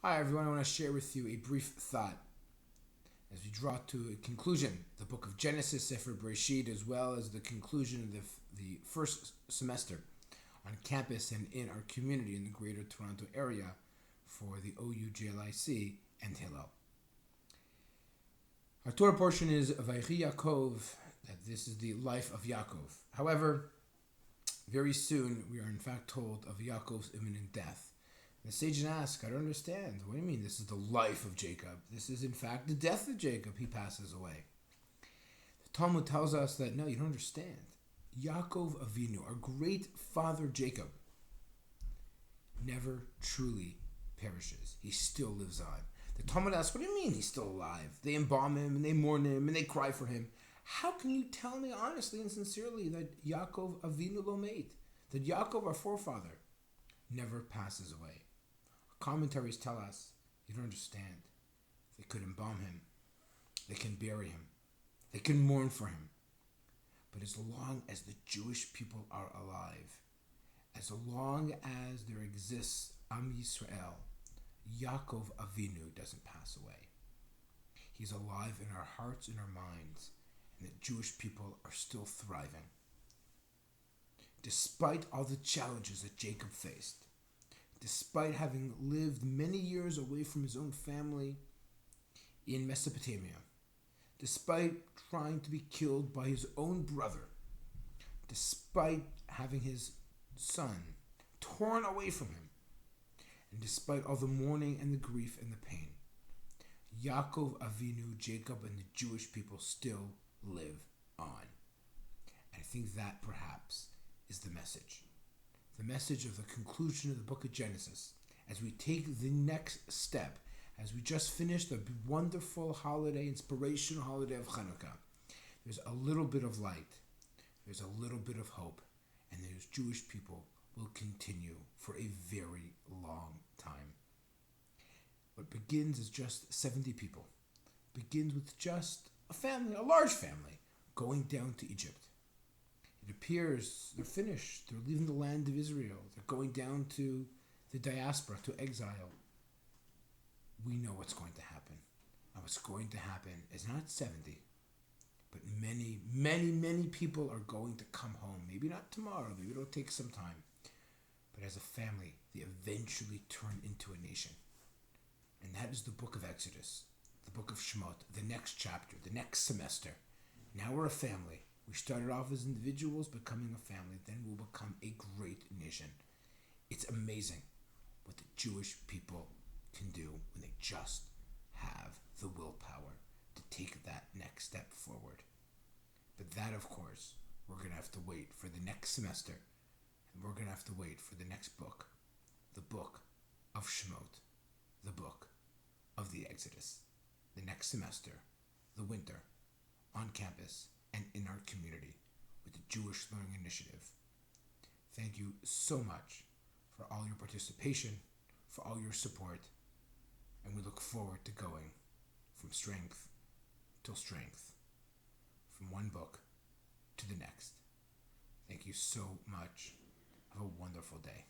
Hi everyone, I want to share with you a brief thought as we draw to a conclusion the book of Genesis, Sefer Breisheet, as well as the conclusion of the first semester on campus and in our community in the greater Toronto area for the OU-JLIC and Hillel. Our Torah portion is Vaychi Yaakov, that this is the life of Yaakov. However, very soon we are in fact told of Yaakov's imminent death. The sage asks, I don't understand. What do you mean this is the life of Jacob? This is in fact the death of Jacob. He passes away. The Talmud tells us that no, you don't understand. Yaakov Avinu, our great father Jacob, never truly perishes. He still lives on. The Talmud asks, what do you mean he's still alive? They embalm him and they mourn him and they cry for him. How can you tell me honestly and sincerely that Yaakov Avinu lo meit, that Yaakov, our forefather, never passes away? Commentaries tell us, you don't understand. They could embalm him. They can bury him. They can mourn for him. But as long as the Jewish people are alive, as long as there exists Am Yisrael, Yaakov Avinu doesn't pass away. He's alive in our hearts and our minds, and the Jewish people are still thriving. Despite all the challenges that Jacob faced, despite having lived many years away from his own family in Mesopotamia, despite trying to be killed by his own brother, despite having his son torn away from him, and despite all the mourning and the grief and the pain, Yaakov Avinu, Jacob, and the Jewish people still live on. And I think that perhaps is the message. The message of the conclusion of the book of Genesis, as we take the next step, as we just finished the wonderful holiday, inspirational holiday of Hanukkah. There's a little bit of light, there's a little bit of hope, and those Jewish people will continue for a very long time. What begins as just 70 people, begins with just a family, a large family, going down to Egypt. It appears they're finished. They're leaving the land of Israel. They're going down to the diaspora, to exile. We know what's going to happen. And what's going to happen is not 70, but many, many, many people are going to come home. Maybe not tomorrow. Maybe it'll take some time. But as a family, they eventually turn into a nation. And that is the book of Exodus, the book of Shemot, the next chapter, the next semester. Now we're a family. We started off as individuals, becoming a family, then we'll become a great nation. It's amazing what the Jewish people can do when they just have the willpower to take that next step forward. But that, of course, we're going to have to wait for the next semester, and we're going to have to wait for the next book, the book of Shemot, the book of the Exodus, the next semester, the winter, on campus, and in our community with the Jewish Learning Initiative. Thank you so much for all your participation, for all your support, and we look forward to going from strength till strength, from one book to the next. Thank you so much. Have a wonderful day.